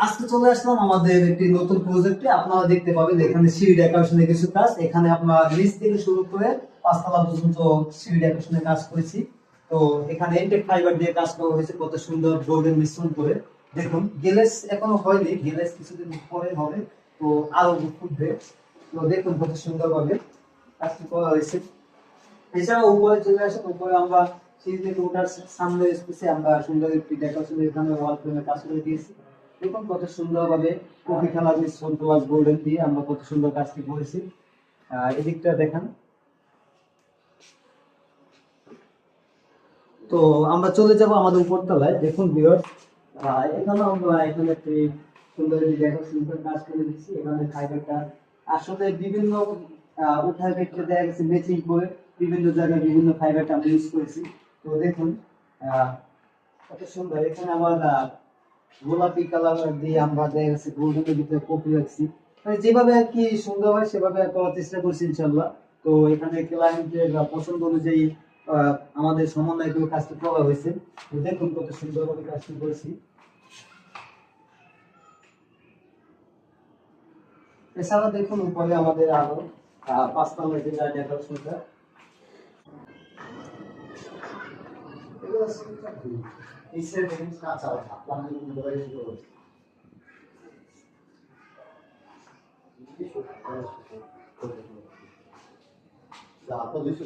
আজকে চলে আসলাম আমাদের একটি নতুন প্রজেক্টে। আপনারা দেখতে পাবেন এখানে সিঁড়ি ডেকোরেশনের কিছু কাজ। এখানে আমরা নিচ থেকে শুরু করে পাঁচতলা পর্যন্ত সিঁড়ি ডেকোরেশনের কাজ করেছি। তো এখানে এন্টেক ফাইবার দিয়ে কাজ করা হয়েছে কত সুন্দর বোর্ডের মিশ্রণ করে। দেখুন গ্লেজ এখনো হয়নি, গ্লেজ কিছুদিন পরে হবে। তো আরো ফুটবে। তো দেখুন কত সুন্দরভাবে কাজটি করা হয়েছে। এছাড়া উপরে চলে আসেন, উপরে আমরা সিঁড়ি থেকে ওঠার সামনে স্পেসে আমরা সুন্দর একটি ডেকোরেশন এখানে ওয়াল ফ্রেমে কাজ করে দিয়েছি। দেখুন কত সুন্দরভাবে কফি কালার মিশ্রণ প্লাস গোল্ডেন দিয়ে আমরা কত সুন্দর কাজটি করেছি। এদিকটা দেখেন। তো আমরা চলে যাব আমাদের উপরতলায়। দেখুন ভিউয়ার্স, এখানে আমরা এখানে একটি সুন্দর একটি ডেকোরেশন করে কাজ করে দিচ্ছি। এখানে ফাইবারটা আসলে বিভিন্ন উঠার ক্ষেত্রে দেখা গেছে ম্যাচিং করে বিভিন্ন জায়গায় বিভিন্ন ফাইবারটা আমরা ইউজ করেছি। তো দেখুন কত সুন্দর। এখানে আবার গোলাপি কালার দিয়ে আমরা দেখা গেছে গোল্ডেনের ভিতরে কপি রাখছি। মানে যেভাবে আর কি সুন্দর হয় সেভাবে করার চেষ্টা করছি ইনশাল্লাহ। তো এখানে ক্লায়েন্টের পছন্দ অনুযায়ী আমাদের সমন্বয় করে কাজটি করা হয়েছে। তো দেখুন কত সুন্দরভাবে কাজটি করেছি। এছাড়া দেখুন উপরে আমাদের আরো পাঁচতলা যে ডেকোরেশনটা, এই সেট কাঁচা আপনাদের মোবাইলে শুরু হয়েছে। যা তো দিছো,